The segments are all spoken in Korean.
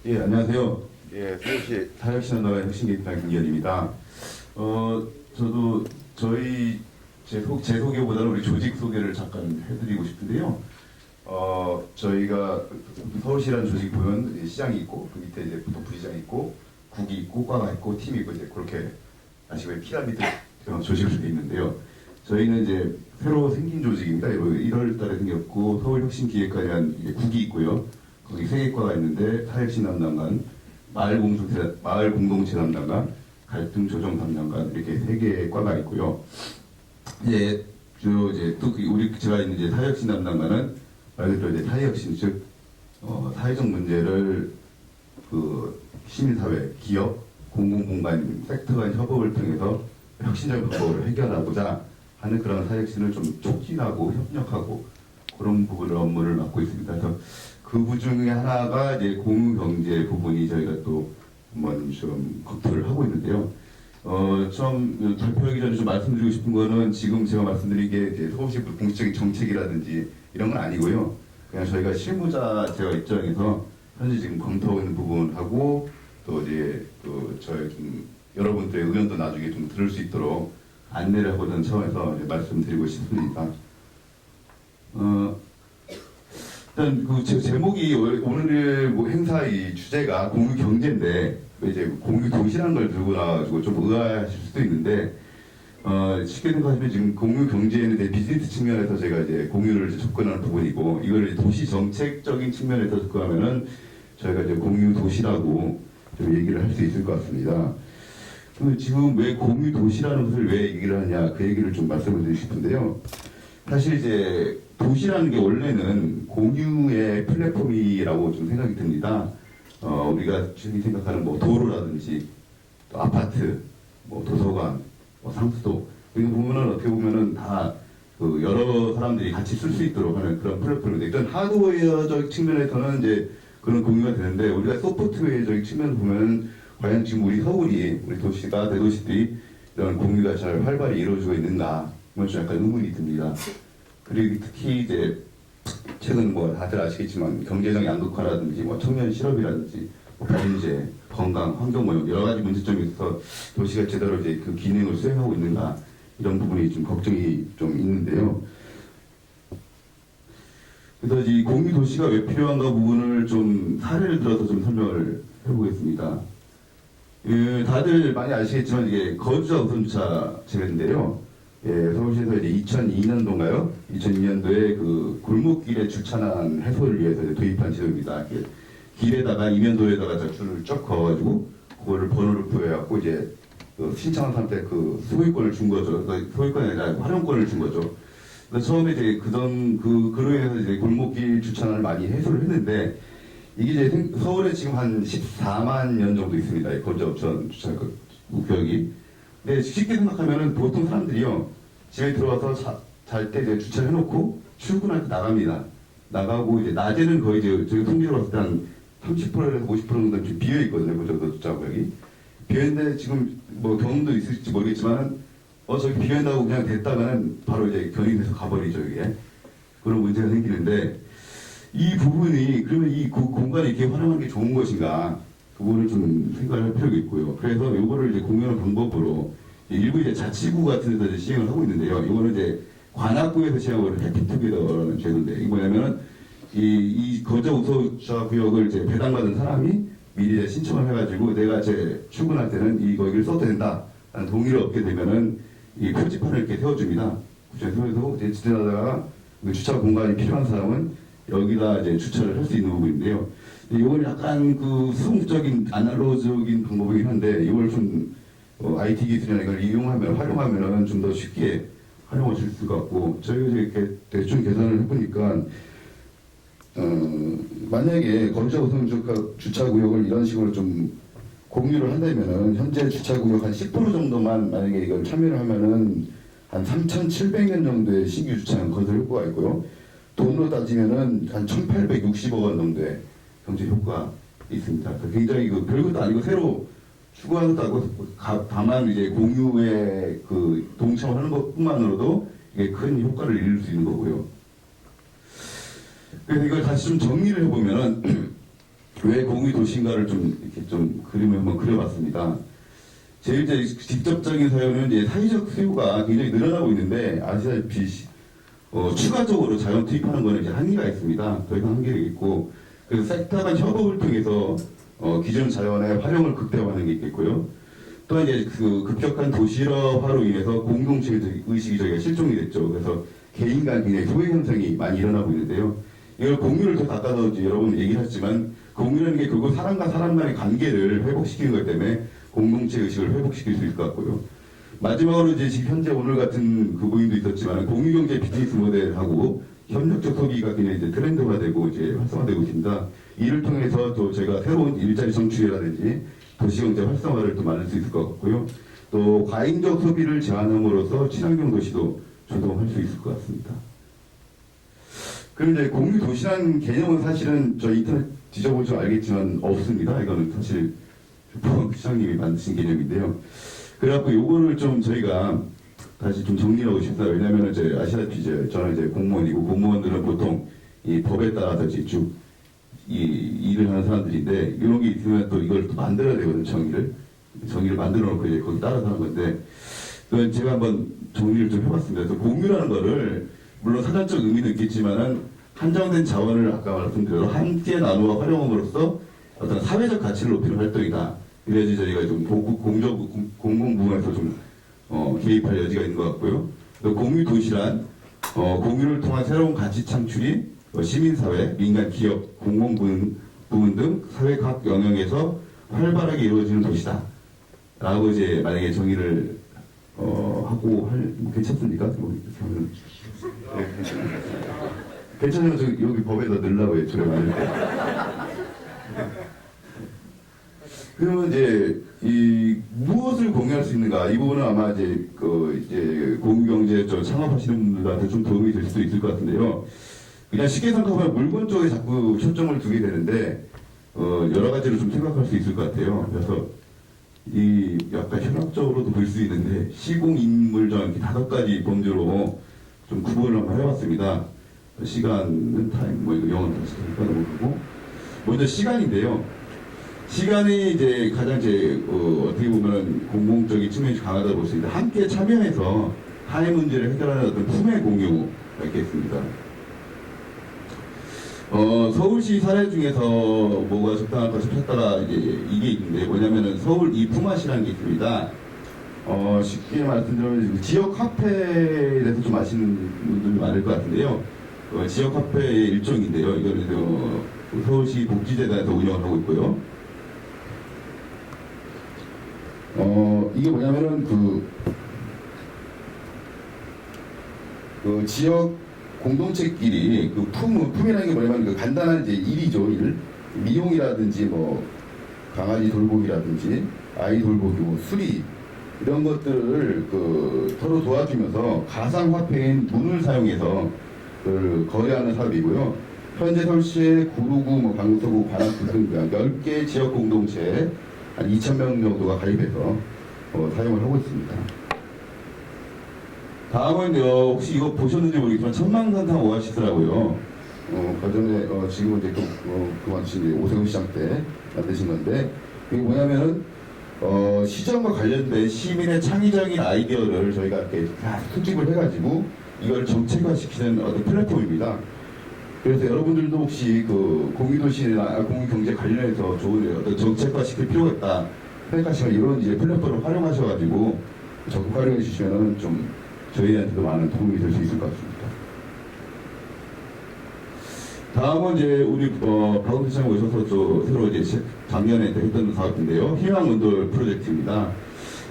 예, 안녕하세요. 예, 서울시 타협신한나라의 혁신개혁단 김기현입니다. 저도 제 소개보다는 우리 조직 소개를 잠깐 해드리고 싶은데요. 저희가 서울시라는 조직이 보면 시장이 있고, 그 밑에 이제 보통 부시장이 있고, 국이 있고, 과가 있고, 팀이 있고, 이제 그렇게 아시고 피라미드 조직으로 되어 있는데요. 저희는 이제 새로 생긴 조직입니다. 1월 달에 생겼고, 서울혁신기획관이란 국이 있고요. 거기 세 개과가 있는데 타협신 담당관, 마을 공동체 담당관, 갈등 조정 담당관 이렇게 세 개의 과가 있고요. 이제 제가 있는 이제 타협신 담당관은 말 그대로 이제 타협신 즉 사회적 문제를 그 시민사회, 기업, 공공공간, 섹터 간 협업을 통해서 혁신적 방법으로 해결하고자 하는 그런 타협신을 좀 촉진하고 협력하고 그런 부분을 업무를 맡고 있습니다. 그래서 그 부 중에 하나가 이제 공유경제 부분이 저희가 또 한번 좀 검토를 하고 있는데요. 좀 발표하기 전에 좀 말씀드리고 싶은 거는 지금 제가 말씀드린 게 이제 서울시 공식적인 정책이라든지 이런 건 아니고요. 그냥 저희가 실무자 제가 입장에서 현재 지금 검토하고 있는 부분하고 또 이제 저희 좀 여러분들의 의견도 나중에 좀 들을 수 있도록 안내를 하고자 하는 차원에서 이제 말씀드리고 싶습니다. 일단 그 제목이 오늘 뭐 행사의 주제가 공유 경제인데 이제 공유 도시라는 걸 들고 나와가지고 좀 의아하실 수도 있는데 쉽게 생각하시면 지금 공유 경제에는 이제 비즈니스 측면에서 제가 이제 공유를 이제 접근하는 부분이고 이걸 이제 도시 정책적인 측면에서 접근하면은 저희가 이제 공유 도시라고 좀 얘기를 할 수 있을 것 같습니다. 지금 왜 공유 도시라는 것을 왜 얘기를 하냐 그 얘기를 좀 말씀을 드리고 싶은데요. 사실 이제 도시라는 게 원래는 공유의 플랫폼이라고 좀 생각이 듭니다. 우리가 흔히 생각하는 뭐 도로라든지 또 아파트, 뭐 도서관, 뭐 상수도 이거 보면은 어떻게 보면은 다 그 여러 사람들이 같이 쓸 수 있도록 하는 그런 플랫폼인데 일단 하드웨어적 측면에서는 이제 그런 공유가 되는데 우리가 소프트웨어적 측면을 보면은 과연 지금 우리 서울이 우리 도시가 대도시들이 이런 공유가 잘 활발히 이루어지고 있는가 이건 좀 약간 의문이 듭니다. 그리고 특히 이제 최근 뭐 다들 아시겠지만 경제적 양극화라든지 뭐 청년 실업이라든지 뭐 범죄, 건강, 환경 뭐 여러 가지 문제점이 있어서 도시가 제대로 이제 그 기능을 수행하고 있는가 이런 부분이 좀 걱정이 좀 있는데요. 그래서 이 공유 도시가 왜 필요한가 부분을 좀 사례를 들어서 좀 설명을 해보겠습니다. 다들 많이 아시겠지만 이게 거주자 우선 주차 제도인데요. 예, 서울시에서 이제 2002년도인가요? 2002년도에 그 골목길에 주차난 해소를 위해서 도입한 제도입니다. 길에다가 이면도에다가 줄을 쫙 그어가지고 그거를 번호를 부여해갖고 이제 신청한 사람한테 그 소유권을 준 거죠. 소유권이 아니라 활용권을 준 거죠. 그래서 처음에 이제 그로 인해서 이제 골목길 주차난을 많이 해소를 했는데 이게 이제 서울에 지금 한 14만 년 정도 있습니다. 이 거주자 주차 구역이. 근데 쉽게 생각하면은 보통 사람들이요 집에 들어와서 잘 때 이제 주차를 해놓고 출근할 때 나갑니다. 나가고 이제 낮에는 거의 이제 저희 통계로 봤을 때 한 30%에서 50% 정도 좀 비어 있거든요. 거주자 주차 구역이. 비어 있는데 지금 뭐 경험도 있을지 모르겠지만 저기 비어 있다고 그냥 됐다가는 바로 이제 견인돼서 가버리죠 이게. 그런 문제가 생기는데 이 부분이 그러면 이 공간을 이렇게 활용하는 게 좋은 것인가? 그 부분을 좀 생각을 할 필요가 있고요. 그래서 이거를 이제 공유하는 방법으로 일부 이제 자치구 같은 데서 이제 시행을 하고 있는데요. 이거는 이제 관악구에서 시행하고 해피투게더라는 제도인데 이게 뭐냐면은 이 거주자 우소주차 구역을 이제 배당받은 사람이 미리 이제 신청을 해가지고 내가 제 출근할 때는 이 거기를 써도 된다. 라는 동의를 얻게 되면은 이 표지판을 이렇게 세워줍니다. 그래서 이제 지나다가 주차 공간이 필요한 사람은 여기다 이제 주차를 할 수 있는 부분인데요. 이건 약간 그 수동적인 아날로그적인 방법이긴 한데 이걸 좀 IT 기술이나 이걸 활용하면은 좀 더 쉽게 활용하실 수가 있고 저희가 이렇게 대충 계산을 해보니까 만약에 거주자 우선 주차 구역을 이런 식으로 좀 공유를 한다면은 현재 주차 구역 한 10% 정도만 만약에 이걸 참여를 하면은 한 3,700년 정도의 신규 주차장 건설 효과가 있고요. 돈으로 따지면은 한 1,860억 원 정도의 경제 효과가 있습니다. 굉장히 별것도 아니고 새로 추구하는 것도 아니고 다만 이제 공유에 동참을 하는 것뿐만으로도 이게 큰 효과를 이룰 수 있는 거고요. 그래서 이걸 다시 좀 정리를 해보면은 왜 공유 도시인가를 좀 이렇게 좀 그림을 한번 그려봤습니다. 제일 이제 직접적인 사유는 이제 사회적 수요가 굉장히 늘어나고 있는데 아시다시피 추가적으로 자원 투입하는 거는 이제 한계가 있습니다. 더 이상 한계가 있고 그래서 섹터 간 협업을 통해서 기존 자원의 활용을 극대화하는 게 있겠고요. 또 이제 그 급격한 도시화로 인해서 공동체 의식이 저희가 실종이 됐죠. 그래서 개인 간 굉장히 소외 현상이 많이 일어나고 있는데요. 이걸 공유를 더 닦아서 여러분 얘기를 하셨지만 공유라는 게 결국 사람과 사람 간의 관계를 회복시키는 것 때문에 공동체 의식을 회복시킬 수 있을 것 같고요. 마지막으로 이제 지금 현재 오늘 같은 그 모임도 있었지만 공유경제 비즈니스 모델하고 협력적 소비가 굉장히 이제 트렌드화되고 이제 활성화되고 있습니다. 이를 통해서 또 제가 새로운 일자리 창출이라든지 도시경제 활성화를 또 만들 수 있을 것 같고요. 또 과잉적 소비를 제한함으로써 친환경 도시도 조성할 수 있을 것 같습니다. 그런데 공유 도시라는 개념은 사실은 저 인터넷 뒤져보시면 알겠지만 없습니다. 이거는 사실 시장님이 만드신 개념인데요. 그래갖고 요거를 좀 저희가 다시 좀 정리하고 싶다. 왜냐면은 이제 아시다시피 저는 이제 공무원이고 공무원들은 보통 이 법에 따라서 이제 쭉 이 일을 하는 사람들인데 이런 게 있으면 또 이걸 또 만들어야 되거든요. 정의를 만들어 놓고 이제 거기 따라서 하는 건데 그건 제가 한번 정리를 좀 해봤습니다. 그래서 공유라는 거를 물론 사전적 의미도 있겠지만은 한정된 자원을 아까 말씀드린 함께 나누어 활용함으로써 어떤 사회적 가치를 높이는 활동이다. 이래야지 저희가 좀 공공부문에서 좀 개입할 여지가 있는 것 같고요. 또 공유 도시란 공유를 통한 새로운 가치 창출이 시민사회, 민간 기업, 공공부문 등 사회 각 영역에서 활발하게 이루어지는 도시다. 라고 이제 만약에 정의를 하고 뭐 괜찮습니까? 뭐 이렇게 하면 괜찮으면 저 여기 법에다 넣으려고요. 저래 많을 때. 그러면 이제 이 무엇을 공유할 수 있는가 이 부분은 아마 이제 이제 공유경제 쪽 창업하시는 분들한테 좀 도움이 될 수도 있을 것 같은데요. 그냥 쉽게 생각하면 물건 쪽에 자꾸 초점을 두게 되는데 여러 가지로 좀 생각할 수 있을 것 같아요. 그래서 이 약간 현학적으로도 볼 수 있는데 시공인물전 이렇게 5가지 범주로 좀 구분을 한번 해봤습니다. 시간은 타임 뭐 이거 영어는 다시 넘어가고 먼저 시간인데요. 시간이 이제 가장 어떻게 보면 공공적인 측면이 강하다고 볼 수 있는데 함께 참여해서 타의 문제를 해결하는 어떤 품의 공유가 있겠습니다. 서울시 사례 중에서 뭐가 적당할까 싶었다가 이제 이게 있는데 뭐냐면은 서울 이 품앗이라는 게 있습니다. 쉽게 말씀드리면 지역 화폐에 대해서 좀 아시는 분들이 많을 것 같은데요. 지역 화폐의 일종인데요. 이거는 서울시 복지재단에서 운영을 하고 있고요. 이게 뭐냐면은 그 지역 공동체끼리 그 품이라는 게 뭐냐면 그 간단한 이제 일이죠. 미용이라든지 뭐 강아지 돌보기라든지 아이 돌보기, 뭐 수리 이런 것들을 서로 도와주면서 가상화폐인 문을 사용해서 거래하는 사업이고요. 현재 서울시의 구로구, 뭐 강서구, 관악구 등 10개 지역 공동체에 한 2,000명 정도가 가입해서 사용을 하고 있습니다. 다음은 혹시 이거 보셨는지 모르겠지만 천만산탕 오아시스라고요. 그전에 지금은 이제 그만두신 오세훈 시장 때 만드신 건데 이게 뭐냐면은 시장과 관련된 시민의 창의적인 아이디어를 저희가 이렇게 다 수집을 해가지고 이걸 정책화시키는 어떤 플랫폼입니다. 그래서 여러분들도 혹시 공유도시나 공유경제 관련해서 좋은 어떤 정책화시킬 필요가 있다 생각하시면 이런 이제 플랫폼을 활용하셔가지고 적극 활용해 주시면은 좀 저희한테도 많은 도움이 될 수 있을 것 같습니다. 다음은 이제 우리 박원순 시장 오셔서 새로 이제 작년에 했던 사업인데요. 희망운돌 프로젝트입니다.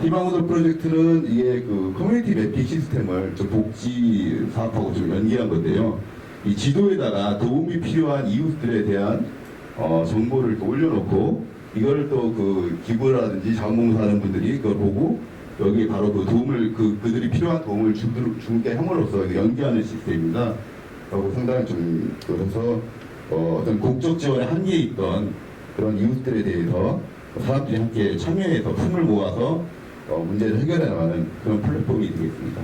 희망운돌 프로젝트는 이게 커뮤니티 매핑 시스템을 복지 사업하고 좀 연계한 건데요. 이 지도에다가 도움이 필요한 이웃들에 대한 정보를 또 올려놓고 이걸 또 기부라든지 자원봉사하는 분들이 그걸 보고 여기 바로 그들이 필요한 도움을 주게 함으로써 연계하는 시스템입니다. 그리고 상당히 좀 그래서 어떤 공적 지원에 한계에 있던 그런 이웃들에 대해서 사람들이 함께 참여해서 품을 모아서 문제를 해결해 나가는 그런 플랫폼이 되겠습니다.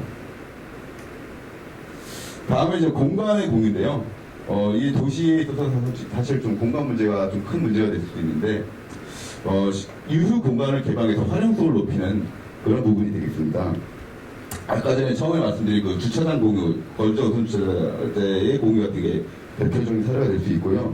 다음에 이제 공간의 공유인데요. 이 도시에 있어서 사실 좀 공간 문제가 좀 큰 문제가 될 수도 있는데, 유휴 공간을 개방해서 활용성을 높이는 그런 부분이 되겠습니다. 아까 전에 처음에 말씀드린 그 주차장 공유, 거주자 우선 주차자의 공유가 되게 대표적인 사례가 될 수 있고요.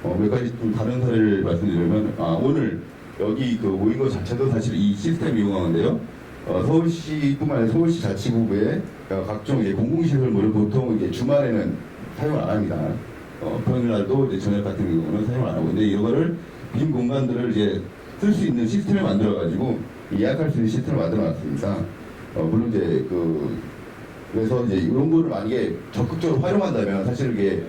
몇 가지 좀 다른 사례를 말씀드리면, 오늘 여기 그 모인 것 자체도 사실 이 시스템 이용하는데요. 서울시뿐만 아니라 서울시 자치구의 각종 공공시설물을 보통 이제 주말에는 사용을 안 합니다. 평일날도 이제 저녁 같은 경우는 사용을 안 하고, 근데 이거를 빈 공간들을 이제 쓸 수 있는 시스템을 만들어가지고 예약할 수 있는 시스템을 만들어놨습니다. 물론 이제 그래서 이제 이런 거를 만약에 적극적으로 활용한다면 사실 이게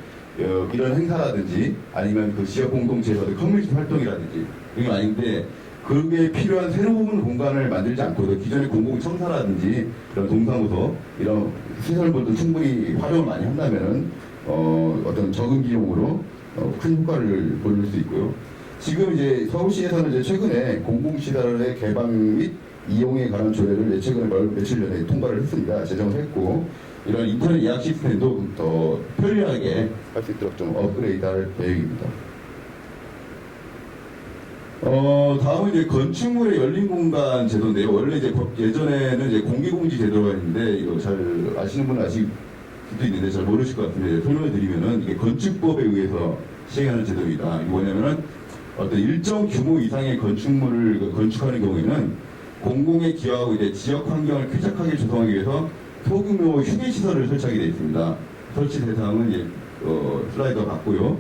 이런 행사라든지 아니면 그 지역 공동체에서 커뮤니티 활동이라든지 이게 아닌데, 그게 필요한 새로운 공간을 만들지 않고도 기존의 공공청사라든지 이런 동사무소 이런 시설물도 충분히 활용을 많이 한다면은 어떤 적은 비용으로 큰 효과를 보일 수 있고요. 지금 이제 서울시에서는 이제 최근에 공공시설의 개방 및 이용에 관한 조례를 최근에 며칠 전에 통과를 했습니다. 제정을 했고, 이런 인터넷 예약 시스템도 더 편리하게 할 수 있도록 좀 업그레이드할 계획입니다. 다음은 이제 건축물의 열린 공간 제도인데요. 원래 이제 예전에는 이제 공개공지 제도가 있는데, 이거 잘 아시는 분은 아실 수도 있는데 잘 모르실 것 같은데 설명을 드리면은 이게 건축법에 의해서 시행하는 제도입니다. 이게 뭐냐면은 어떤 일정 규모 이상의 건축물을 건축하는 경우에는 공공에 기여하고 이제 지역 환경을 쾌적하게 조성하기 위해서 소규모 휴게 시설을 설치하게 되어 있습니다. 설치 대상은 이제 슬라이더 같고요.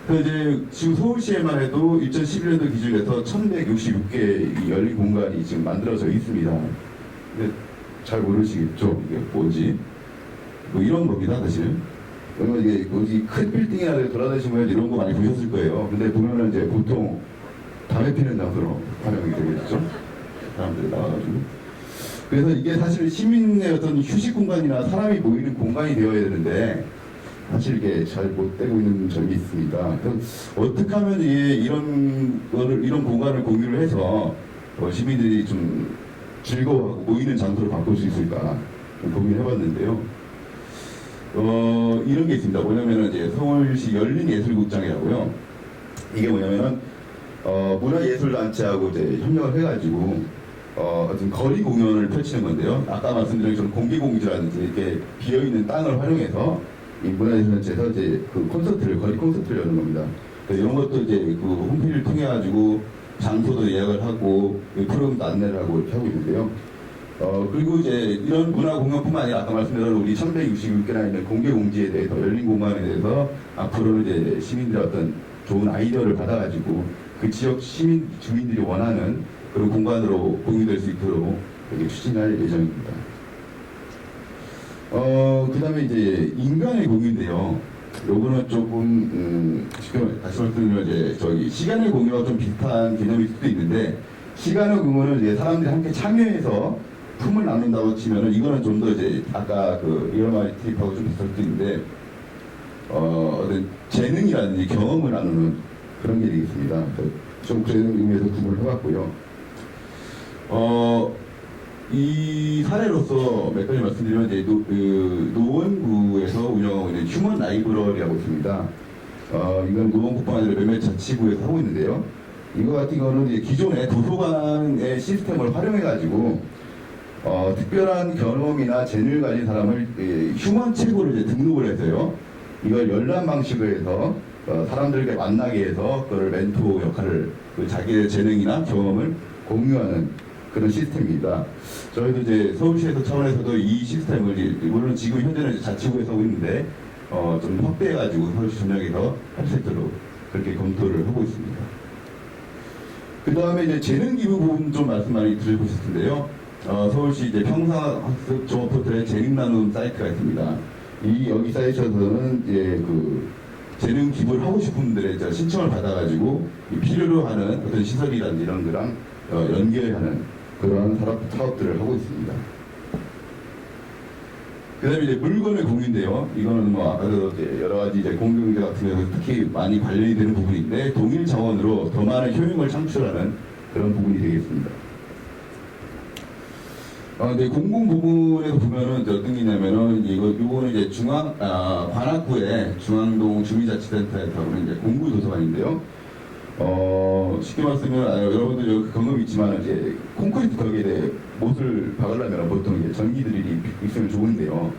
그래서 이제 지금 서울시에만 해도 2011년도 기준에서 1,166개 열린 공간이 지금 만들어져 있습니다. 근데 잘 모르시겠죠? 이게 뭔지. 뭐 이런 겁니다, 사실. 그러면 이게 어디 큰 빌딩이나 돌아다니시면 이런 거 많이 보셨을 거예요. 근데 보면은 이제 보통 담배 피는 장소로 활용이 되겠죠? 사람들이 나와가지고. 그래서 이게 사실 시민의 어떤 휴식 공간이나 사람이 모이는 공간이 되어야 되는데, 사실 이게 잘 못 되고 있는 점이 있습니다. 어떻게 하면 이런 공간을 공유를 해서 시민들이 좀 즐거워하고 모이는 장소를 바꿀 수 있을까 고민을 해봤는데요. 이런 게 있습니다. 뭐냐면은 이제 서울시 열린예술극장이라고요. 이게 뭐냐면은 문화예술단체하고 이제 협력을 해가지고 어떤 거리 공연을 펼치는 건데요. 아까 말씀드린 것처럼 공개공지라든지 이렇게 비어있는 땅을 활용해서 이 문화예술단체에서 이제 그 거리 콘서트를 여는 겁니다. 이런 것도 이제 그 홈페이지를 통해 가지고 장소도 예약을 하고 프로그램도 안내를 하고 이렇게 하고 있는데요. 그리고 이제 이런 문화 공연뿐만 아니라 아까 말씀드린 우리 1,166개나 있는 공개 공지에 대해서 열린 공간에 대해서 앞으로는 이제 시민들의 어떤 좋은 아이디어를 받아가지고 그 지역 주민들이 원하는 그런 공간으로 공유될 수 있도록 이렇게 추진할 예정입니다. 그 다음에 이제 인간의 공유인데요. 요거는 조금, 지금 다시 말씀드리면 이제 시간의 공유와 좀 비슷한 개념일 수도 있는데, 시간의 공유는 이제 사람들이 함께 참여해서 품을 나눈다고 치면은 이거는 좀 더 이제 아까 그 리얼마이 테이프하고 좀 비슷할 수도 있는데, 어떤 재능이라든지 경험을 나누는 그런 게 되겠습니다. 좀 그런 의미에서 구분을 해봤고요. 이 사례로서 몇 가지 말씀드리면 이제 노원구에서 운영하고 있는 휴먼 라이브러리라고 있습니다. 이건 노원구뿐만 아니라 몇몇 자치구에서 하고 있는데요. 이거 같은 경우는 이제 기존의 도서관의 시스템을 활용해가지고 특별한 경험이나 재능을 가진 사람을 휴먼 책으로 이제 등록을 해서요. 이걸 열람 방식으로 해서 사람들에게 만나게 해서 그걸 멘토 역할을 자기의 재능이나 경험을 공유하는 그런 시스템입니다. 저희도 이제 서울시에서 차원에서도 이 시스템을 물론 지금 현재는 자치구에서 하고 있는데 좀 확대해가지고 서울시 전역에서 할 수 있도록 그렇게 검토를 하고 있습니다. 그 다음에 이제 재능 기부 부분 좀 말씀 많이 드려보실 텐데요. 서울시 이제 평상학습 종합 포털에 재능 나눔 사이트가 있습니다. 여기 사이트에서는 이제 그 재능 기부를 하고 싶은 분들의 신청을 받아가지고 필요로 하는 어떤 시설이라든지 이런 거랑 연결하는 그러한 사업들을 하고 있습니다. 그 다음에 이제 물건의 공유인데요. 이거는 뭐 아까도 이제 여러 가지 이제 공유제 같은 경우 특히 많이 관련이 되는 부분인데, 동일 자원으로 더 많은 효용을 창출하는 그런 부분이 되겠습니다. 네, 공공 부분에서 보면은 이제 어떤 게 있냐면은 요거는 이제 관악구의 중앙동 주민자치센터에서 하는 이제 공구도서관인데요. 쉽게 말씀드리면 여러분들 여기 경험 있지만 이제 콘크리트 벽에 대해 못을 박으려면 보통 이제 전기 드릴이 있으면 좋은데요.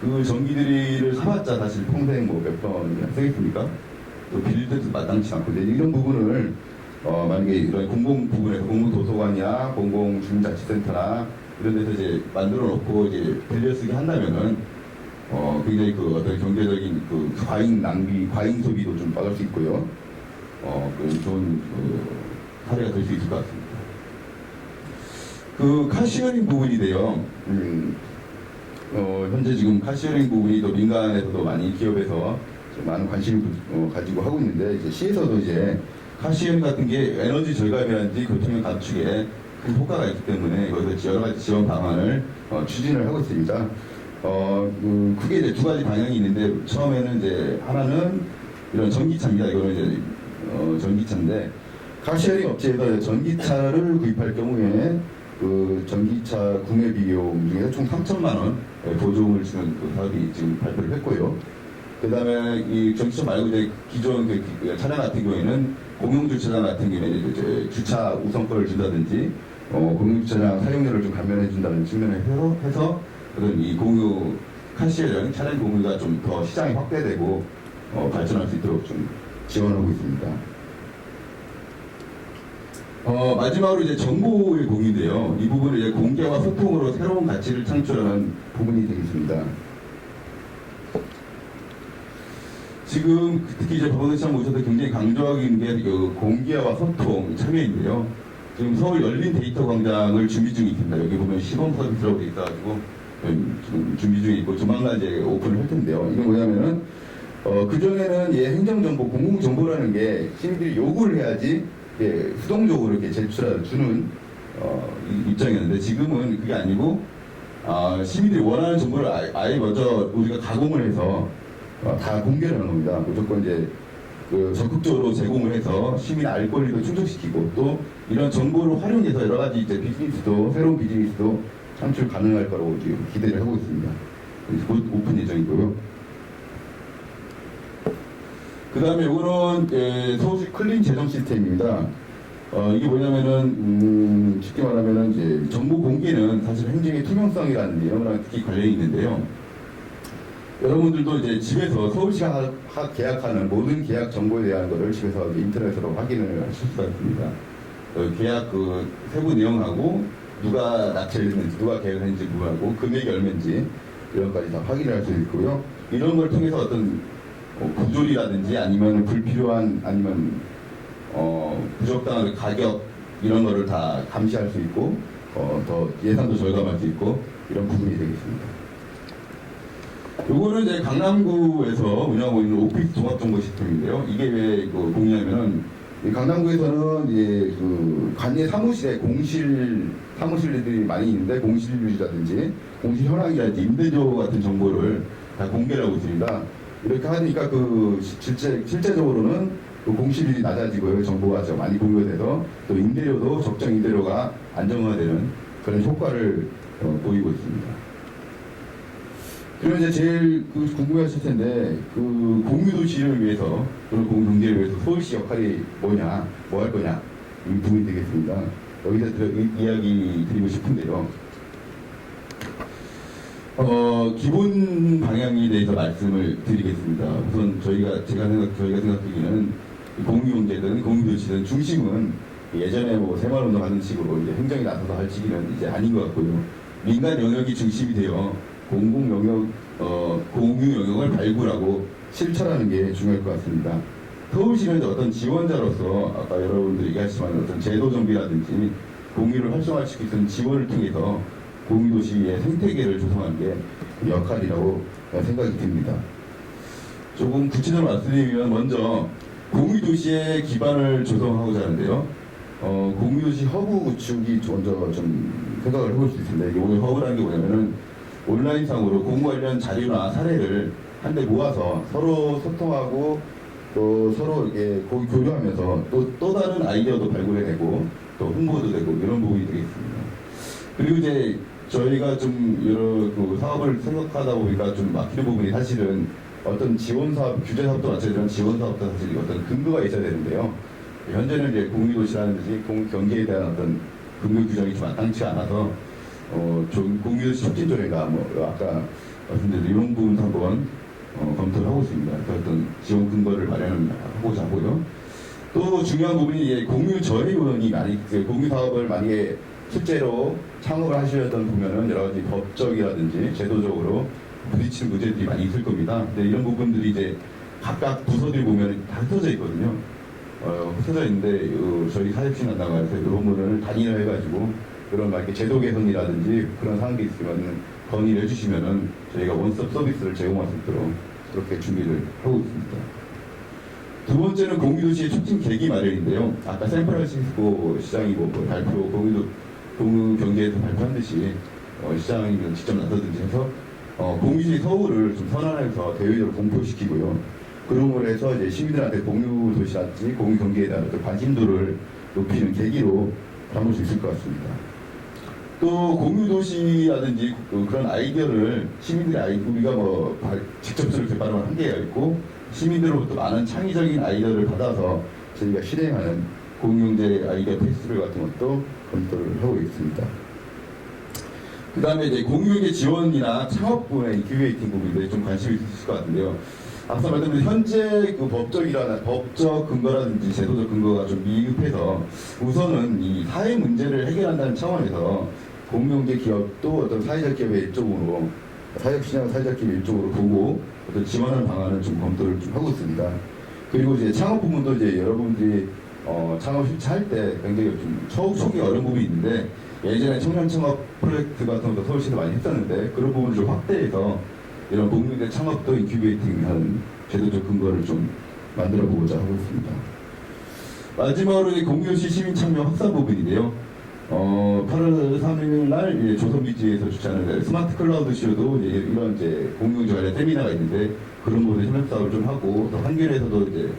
그 전기 드릴을 사봤자 사실 평생 뭐 몇 번 쓰겠습니까? 또 빌릴 때도 마땅치 않고 이런 부분을 만약에 이런 공공 부분에서 공공도서관이나 공공주민자치센터나 이런 데서 이제 만들어 놓고 이제 빌려 쓰게 한다면은 굉장히 그 어떤 경제적인 그 과잉 낭비, 과잉 소비도 좀 막을 수 있고요. 그 좋은 사례가 될 수 있을 것 같습니다. 그 카시어링 부분인데요. 현재 지금 카시어링 부분이 또 민간에서도 많이 기업에서 많은 관심을 가지고 하고 있는데 이제 시에서도 이제 카시어링 같은 게 에너지 절감이라든지 교통의 감축에 큰 효과가 있기 때문에 여기서 여러 가지 지원 방안을 추진을 하고 있습니다. 그게 이제 두 가지 방향이 있는데 처음에는 이제 하나는 이런 전기차입니다. 이거는 이제 전기차인데 카시어링 업체에서 전기차를 구입할 경우에 그 전기차 구매 비용 중에서 총 3천만 원 보조금을 주는 그 사업이 지금 발표를 했고요. 그 다음에 이 전기차 말고 이제 기존 그 차량 같은 경우에는 공용주차장 같은 경우에는 이제 주차 우선권을 준다든지 공용주차장 사용료를 좀 감면해 준다는 측면에서 해서 어떤 이 공유 카시어링 차량 공유가 좀 더 시장이 확대되고 발전할 수 있도록 좀 지원하고 있습니다. 마지막으로 이제 정보의 공유인데요. 이 부분은 이제 공개와 소통으로 새로운 가치를 창출하는 부분이 되겠습니다. 지금 특히 이제 법원시장 모셔서 굉장히 강조하고 있는 게 그 공개와 소통 참여인데요. 지금 서울 열린 데이터 광장을 준비 중에 있습니다. 여기 보면 시범 서비스라고 되어 있어가지고 지금 준비 중에 있고 조만간 이제 오픈을 할 텐데요. 이게 뭐냐면은 그전에는 행정정보, 공공정보라는 게 시민들이 요구를 해야지 수동적으로 이렇게 제출주는 입장이었는데 지금은 그게 아니고 시민들이 원하는 정보를 아예 먼저 우리가 가공을 해서 다 공개를 하는 겁니다. 무조건 이제 적극적으로 제공을 해서 시민 알 권리도 충족시키고 또 이런 정보를 활용해서 여러 가지 이제 비즈니스도 새로운 비즈니스도 창출 가능할 거라고 지금 기대를 하고 있습니다. 곧 오픈 예정이고요. 그 다음에 이거는 서울시 클린 재정 시스템입니다. 이게 뭐냐면은 쉽게 말하면은 이제 정보 공개는 사실 행정의 투명성이라는 이런 거랑 특히 관련이 있는데요. 여러분들도 이제 집에서 서울시가 계약하는 모든 계약 정보에 대한 것을 집에서 인터넷으로 확인을 하실 수가 있습니다. 계약 그 세부 내용하고 누가 납치를 했는지, 누가 계약했는지 구하고 금액이 얼마인지 이런 것까지 다 확인을 할 수 있고요. 이런 걸 통해서 어떤 부조리라든지 아니면 불필요한 아니면 부적당한 가격 이런 거를 다 감시할 수 있고 더 예산도 절감할 수 있고 이런 부분이 되겠습니다. 요거는 이제 강남구에서 운영하고 있는 오피스 종합정보 시스템인데요. 이게 왜 공유하면은 강남구에서는 이제 그 관내 사무실에 공실 사무실들이 많이 있는데 공실 유지라든지 공실 현황이라든지 임대료 같은 정보를 다 공개를 하고 있습니다. 이렇게 하니까 실제적으로는 그 공실률이 낮아지고요. 정보가 좀 많이 공유가 돼서 또 임대료도 적정 임대료가 안정화되는 그런 효과를 보이고 있습니다. 그러면 이제 제일 궁금해하실 텐데 그 공유도시를 위해서 또는 공동체를 위해서 서울시 역할이 뭐냐, 뭐 할 거냐 이 부분이 되겠습니다. 여기서 이야기 드리고 싶은데요. 기본 방향에 대해서 말씀을 드리겠습니다. 우선 저희가 생각하기에는 공유경제든 공유도시든 중심은 예전에 뭐 새마을운동 하는 식으로 이제 행정이 나서서 할 시기는 이제 아닌 것 같고요. 민간 영역이 중심이 되어 공공 영역, 공유 영역을 발굴하고 실천하는 게 중요할 것 같습니다. 서울시는 어떤 지원자로서 아까 여러분들이 얘기하시지만 어떤 제도 정비라든지 공유를 활성화시킬 수 있는 지원을 통해서 공유도시의 생태계를 조성하는 게 역할이라고 생각이 듭니다. 조금 구체적으로 말씀드리면 먼저 공유도시의 기반을 조성하고자 하는데요. 공유도시 허브 구축이 먼저 좀 생각을 해볼 수 있습니다. 이게 오늘 허브라는 게 뭐냐면은 온라인상으로 공무 관련 자료나 사례를 한데 모아서 서로 소통하고 또 서로 이렇게 교류하면서 또 다른 아이디어도 발굴해내고 또 홍보도 되고 이런 부분이 되겠습니다. 그리고 이제 저희가 좀 여러 그 사업을 생각하다 보니까 좀 막히는 부분이 사실은 어떤 지원 사업, 규제 사업도 마찬가지지만 지원 사업도 사실 어떤 근거가 있어야 되는데요. 현재는 이제 공유도시라든지 공경제에 대한 어떤 근거 규정이 좀 마땅치 않아서 좀 공유도시 촉진조례가 뭐 아까 말씀드린 이런 부분도 한번 검토를 하고 있습니다. 그래서 어떤 지원 근거를 마련하고자 하고요. 또 중요한 부분이 이제 공유 저해론이 많이 공유 사업을 만약에 실제로 창업을 하시려던 보면은 여러 가지 법적이라든지 제도적으로 부딪히는 문제들이 많이 있을 겁니다. 근데 이런 부분들이 이제 각각 부서들이 보면 다 흩어져 있거든요. 흩어져 있는데 저희 사회복지 나가서 이런 부분을 단일화해가지고 그런 막 이렇게 제도 개선이라든지 그런 사항이 있으면 건의를 해주시면은 저희가 원스톱 서비스를 제공할 수 있도록 그렇게 준비를 하고 있습니다. 두 번째는 공유도시의 촉진 계기 마련인데요. 아까 샌프란시스코 시장이 뭐 발표, 공유 경제에서 발표한 듯이 시장이 직접 나서든지 해서 공유도시 서울을 좀 선언해서 대외적으로 공표시키고요. 그런 해서 이제 시민들한테 공유도시라든지 공유 경제에 대한 어떤 관심도를 높이는 계기로 삼을 수 있을 것 같습니다. 또 공유도시라든지 그런 아이디어를 시민들의 우리가 뭐 직접적으로 개발을 한계가 있고 시민들로부터 많은 창의적인 아이디어를 받아서 저희가 실행하는 공유경제 아이디어 페스티벌 같은 것도 검토를 하고 있습니다. 그 다음에 이제 공유경제 지원이나 창업 부분의 인큐베이팅 부분인데 좀 관심이 있으실 것 같은데요. 앞서 말씀드린 현재 그 법적 근거라든지 제도적 근거가 좀 미흡해서 우선은 이 사회 문제를 해결한다는 차원에서 공유경제 기업도 어떤 사회적 기업의 일종으로 사회적 시장 사회적 기업의 일종으로 보고 어떤 지원하는 방안을 좀 검토를 좀 하고 있습니다. 그리고 이제 창업 부분도 이제 여러분들이 창업 실체할 때 굉장히 좀 초기 어려운 부분이 있는데 예전에 청년 창업 프로젝트 같은 것도 서울시에서 많이 했었는데 그런 부분을 좀 확대해서 이런 공유경제 창업도 인큐베이팅하는 제도적 근거를 좀 만들어 보고자 하고 있습니다. 마지막으로 공유도시 시민 참여 확산 부분인데요. 8월 3일 날 조선비지에서 주최하는 스마트 클라우드 쇼도 이런 이제 공유경제 관련 세미나가 있는데 그런 부분에 협력 사업을 좀 하고 또 한겨레에서도 이제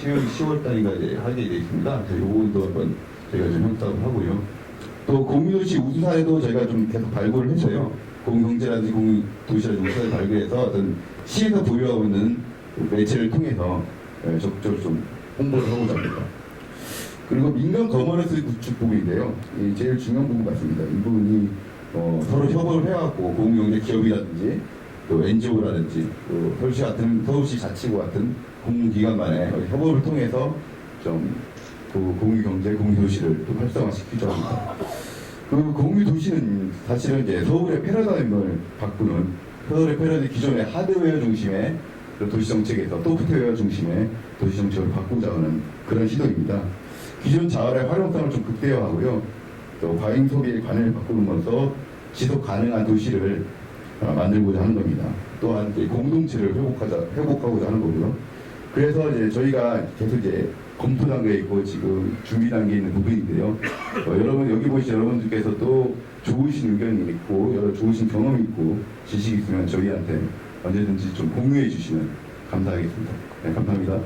10월 달인가 이제 하게 되어 있습니다. 그래서 이 부분도 한번 저희가 좀 협력 사업을 하고요. 또 공유도시 우수사례도 저희가 좀 계속 발굴을 해서요. 공유경제라든지 공유도시라든지 우수사례 발굴해서 어떤 시에서 보유하고 있는 매체를 통해서 적극적으로 좀 홍보를 하고자 합니다. 그리고 민간 거버넌스 구축 부분인데요. 이 제일 중요한 부분 같습니다. 이 부분이 서로 협업을 해갖고 공유경제 기업이라든지 또 NGO라든지 또 서울시 자치구 같은 공공기관 간의 협업을 통해서 좀 그 공유경제, 공유도시를 또 활성화시키자 합니다. 그 공유도시는 사실은 이제 서울의 패러다임을 바꾸는 서울의 패러다임 기존의 하드웨어 중심의 도시정책에서 소프트웨어 중심의 도시정책을 바꾸자 하는 그런 시도입니다. 기존 자원의 활용성을 좀 극대화하고요. 또 과잉 소비의 관행을 바꾸면서 지속 가능한 도시를 만들고자 하는 겁니다. 또한 이제 공동체를 회복하고자 하는 거고요. 그래서 이제 저희가 계속 이제 검토 단계에 있고 지금 준비 단계에 있는 부분인데요. 여러분 여기 보신 여러분들께서 또 좋으신 의견이 있고 여러 좋으신 경험이 있고 지식이 있으면 저희한테 언제든지 좀 공유해 주시면 감사하겠습니다. 네, 감사합니다.